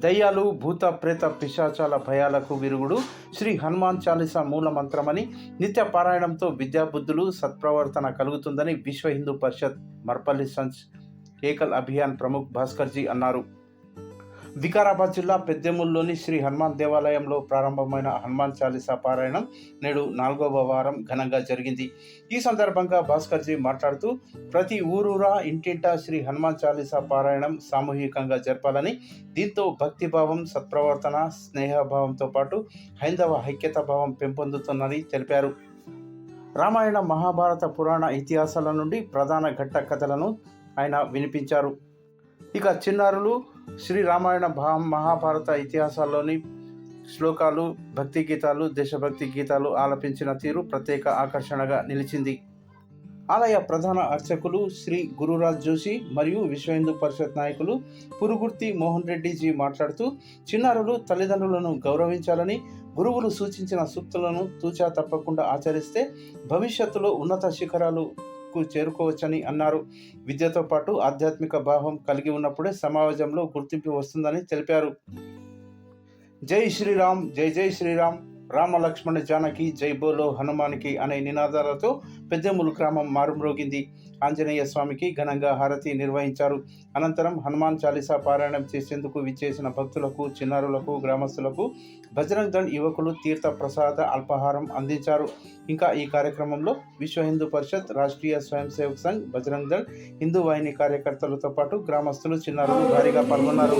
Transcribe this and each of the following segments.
దయ్యాలు భూత ప్రేత పిశాచాల భయాలకు విరుగుడు శ్రీ హనుమాన్ చాలీసా మూల మంత్రమని, నిత్య పారాయణంతో విద్యాబుద్ధులు సత్ప్రవర్తన కలుగుతుందని విశ్వ హిందూ పరిషత్ మర్పల్లి సంచ్ ఏకల్ అభియాన్ ప్రముఖ్ భాస్కర్జీ అన్నారు. వికారాబాద్ జిల్లా పెద్దెముల్లోని శ్రీ హనుమాన్ దేవాలయంలో ప్రారంభమైన హనుమాన్ చాలీసా పారాయణం నేడు 4వ వారం ఘనంగా జరిగింది. ఈ సందర్భంగా భాస్కర్జీ మాట్లాడుతూ, ప్రతి ఊరూరా ఇంటింటా శ్రీ హనుమాన్ చాలీసా పారాయణం సామూహికంగా జరపాలని, దీంతో భక్తిభావం, సత్ప్రవర్తన, స్నేహభావంతో పాటు హైందవ ఐక్యతా భావం పెంపొందుతుందని తెలిపారు. రామాయణ, మహాభారత, పురాణ ఇతిహాసాల నుండి ప్రధాన ఘట్ట కథలను ఆయన వినిపించారు. ఇక చిన్నారులు శ్రీ రామాయణ, మహాభారత ఇతిహాసాల్లోని శ్లోకాలు, భక్తి గీతాలు, దేశభక్తి గీతాలు ఆలపించిన తీరు ప్రత్యేక ఆకర్షణగా నిలిచింది. ఆలయ ప్రధాన అర్చకులు శ్రీ గురురాజ్ జోషి మరియు విశ్వ హిందూ పరిషత్ నాయకులు పురుగుర్తి మోహన్ రెడ్డిజీ మాట్లాడుతూ, చిన్నారులు తల్లిదండ్రులను గౌరవించాలని, గురువులు సూచించిన సూక్తులను తూచా తప్పకుండా ఆచరిస్తే భవిష్యత్తులో ఉన్నత శిఖరాలు చేరుకోవచ్చని అన్నారు. విద్యతో పాటు ఆధ్యాత్మిక భావం కలిగి ఉన్నప్పుడే సమాజంలో గుర్తింపు వస్తుందని తెలిపారు. జై శ్రీరామ్, జై జై శ్రీరామ్, రామ లక్ష్మణ జానకి, జై బోలో హనుమానికి అనే నినాదాలతో పెద్దెములు గ్రామం మారుమ్రోగింది. ఆంజనేయ స్వామికి ఘనంగా హారతి నిర్వహించారు. అనంతరం హనుమాన్ చాలీసా పారాయణం చేసేందుకు విచ్చేసిన భక్తులకు, చిన్నారులకు, గ్రామస్తులకు బజరంగ్ దళ్ యువకులు తీర్థ ప్రసాద అల్పాహారం అందించారు. ఇంకా ఈ కార్యక్రమంలో విశ్వ హిందూ పరిషత్, రాష్ట్రీయ స్వయం సేవక్ సంఘ్, బజరంగ్ దళ్, హిందూ వాహిని కార్యకర్తలతో పాటు గ్రామస్తులు, చిన్నారులు భారీగా పాల్గొన్నారు.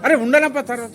అరే ఉండాలప్ప తర్వాత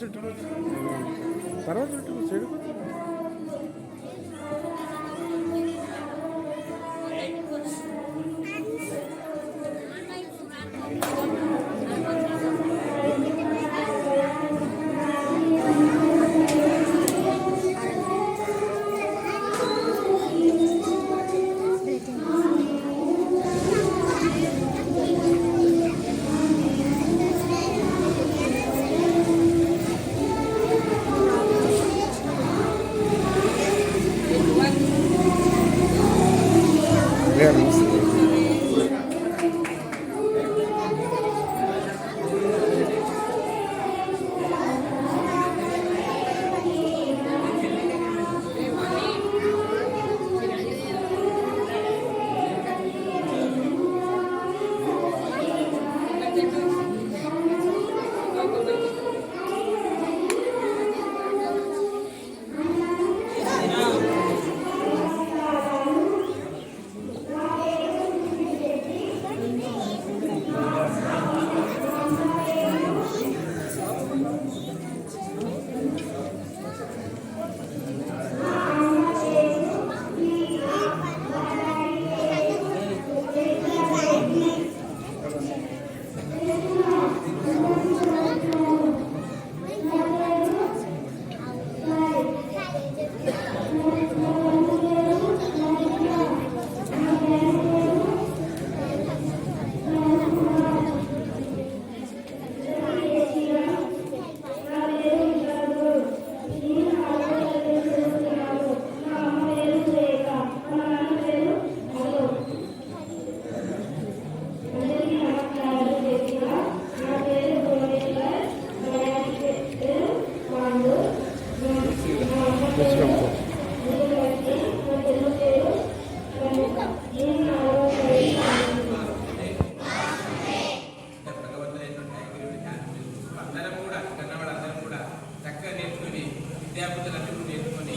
విద్యాబుద్ధులన్నీ నేర్చుకొని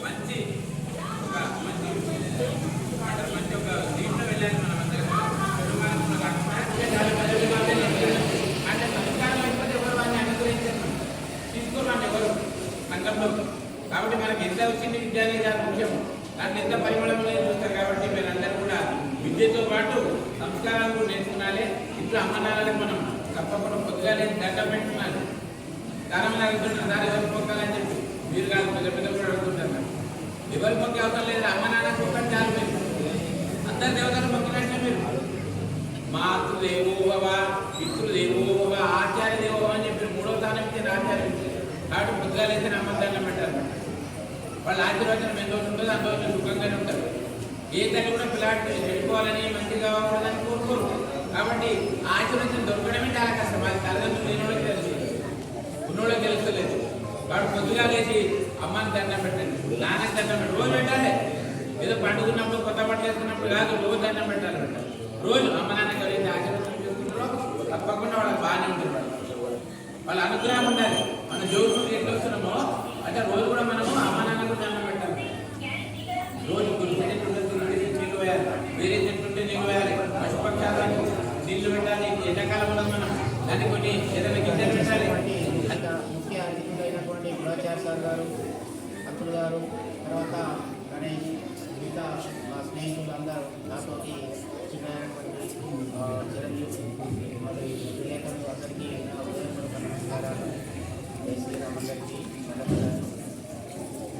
మంచి ఒక దీంట్లో వెళ్ళాలి. మనం అందరం అంటే సంస్కారం అయిపోతే ఎవరు వాడిని అనుగ్రహించారు, తీసుకోవాలి ఎవరు సంఘంలో. కాబట్టి మనకి ఎంత వచ్చింది విద్య అనేది అది ముఖ్యం. దాంట్లో ఎంత పరిమళం అనేది చూస్తారు. కాబట్టి మీరందరూ కూడా విద్యతో పాటు సంస్కారాలు కూడా నేర్చుకున్నాలి. ఇంట్లో అమ్మ నాన్నలకు మనం తప్పకుండా పొద్దుగా లేదు దండం పెట్టుకున్నాను. చాలా మంది అడుగుతుంటారు సార్ ఎవరు మొక్కాలని చెప్పి. మీరు కాదు పెద్ద పెద్ద కూడా అడుగుతుంటారు. ఎవరు మొక్కే అవసరం లేదు, అమ్మ నాన్నకు మొక్కని చాలు. మీరు అందరు దేవతలు మొక్కినట్టే మీరు మాతృ దేవోభవ, పితృ దేవోభవ, ఆచార్య దేవోభవ అని చెప్పి 3వ స్థానం ఇచ్చారు ఆచార్యులు. కాబట్టి పొద్దుగా లేస్తే నమ్మకాన్ని పెట్టారు. వాళ్ళ ఆశీర్వచనం ఎన్ని రోజులు ఉంటుందో అంత రోజులు సుఖంగానే ఉంటారు. ఏ తల్లి కూడా పిల్లాడి చెడిపోవాలని మంచిగా కావాలని కోరుకోరు. కాబట్టి ఆశీర్వచనం దొరకడమే చాలా కష్టం. అది తల్లిదండ్రులు లేనివాళ్ళకి తెలుసు, ఉన్నోళ్ళకి తెలుస్తలేదు. కాబట్టి పొద్దుగా లేచి అమ్మని దండం పెట్టండి, నాన్నకి దండం పెట్టండి. రోజు పెట్టాలి. ఏదో పండుగన్నప్పుడు కొత్త బట్టలు వేసుకున్నప్పుడు కాదు, రోజు దండం పెట్టాలి. రోజు అమ్మ నాన్నకి ఎవరైతే ఆశీర్వచనం చేసుకుంటారో తప్పకుండా వాళ్ళకి బాగానే ఉంటుంది. వాళ్ళ అనుగ్రహం ఉండాలి. మన జోగులు ఎట్లా వస్తున్నామో అంటే రోజు కూడా మనము అమ్మ నాన్నకు దండం పెట్టాలి. రోజు కొన్ని నీళ్ళు వేయాలి, వేరే చెట్టుంటే నీళ్ళు వేయాలి, పశుపక్షాలకు నీళ్లు పెట్టాలి. ఎండాకాలం ఉన్నది మనం దాన్ని కొన్ని ఏదైనా గింజలు పెట్టాలి. ముఖ్య అతిథులైనటువంటి గురాచార్య సార్ గారు, అతులు గారు, తర్వాత గణేష్, మిగతా మా స్నేహితులు అందరూ నాతోటి చిన్నటువంటి చిరంజీవి మరియు విలేకరులు అందరికీ నా ఉదయపూర్వక నమస్కారాలు. జై శ్రీరామ్ అందరికీ.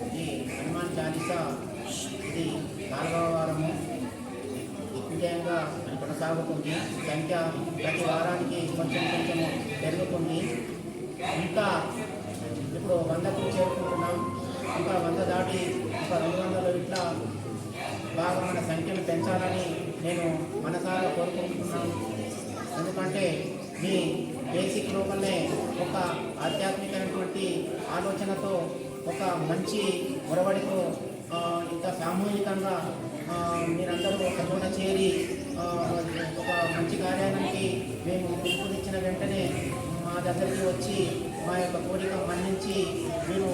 ఇది హనుమాన్ చాలీసా, ఇది 4వ వారము. దిగ్విజయంగా కొనసాగుతుంది. సంఖ్య ప్రతి వారానికి కొంచెం పెరుగుతుంది. ఇంకా ఇప్పుడు 100కు చేరుకుంటున్నాం. ఇంకా 100 దాటి ఒక 200 ఇట్లా బాగా మన సంఖ్యను పెంచాలని నేను మనసారా కోరుకుంటున్నాను. ఎందుకంటే మీ బేసిక్ లోపలనే ఒక ఆధ్యాత్మికమైనటువంటి ఆలోచనతో, ఒక మంచి ఒరవడితో, ఇంకా సామూహికంగా మీరందరూ ఒక చోట చేరి ఒక మంచి కార్యానికి మేము పిలుపునిచ్చిన వెంటనే మా దగ్గరికి వచ్చి మా యొక్క కోరిక మన్నించి మీరు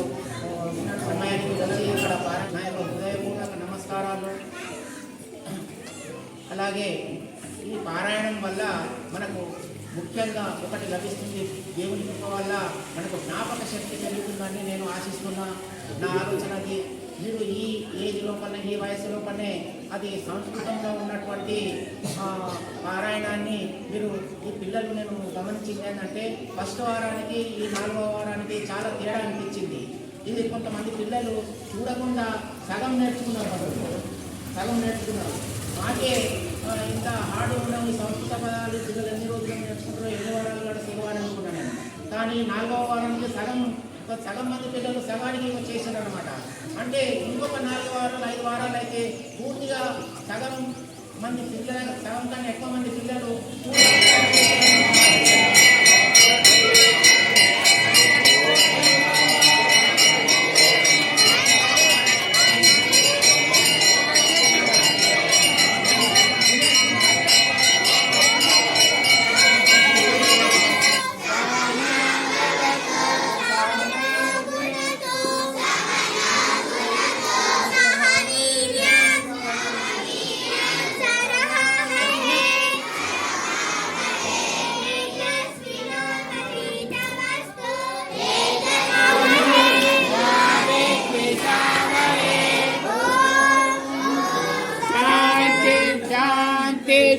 సమయానికి వచ్చి ఇక్కడ నా యొక్క హృదయపూర్వక నమస్కారాలు. అలాగే ఈ పారాయణం వల్ల మనకు ముఖ్యంగా ఒకటి లభిస్తుంది. దేవుని కృప వల్ల మనకు జ్ఞాపక శక్తి పెరుగుతుందని నేను ఆశిస్తున్నా. నా ఆలోచనది మీరు ఈ ఏజ్ లోపలనే, ఈ వయసు లోపలనే అది సంస్కృతంలో ఉన్నటువంటి పారాయణాన్ని మీరు ఈ పిల్లలు నేను గమనించింది ఏంటంటే ఫస్ట్ వారానికి ఈ 4వ వారానికి చాలా తేడా అనిపించింది. ఇది కొంతమంది పిల్లలు చూడకుండా సగం నేర్చుకున్నారు. మాకే ఇంత హార్డ్ ఉన్న ఈ సంస్కృత పదాలు పిల్లలు ఎన్ని రోజులు నేర్చుకుంటారో, ఎన్ని వారాలు కూడా సిగవాలని అనుకున్నాను నేను. కానీ 4వ వారానికి సగం మంది పిల్లలు సగానికి వచ్చేసారు అనమాట. అంటే ఇంకొక 4 వారాలు 5 వారాలు అయితే పూర్తిగా సగం కన్నా ఎక్కువ మంది పిల్లలు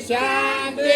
శాంతి.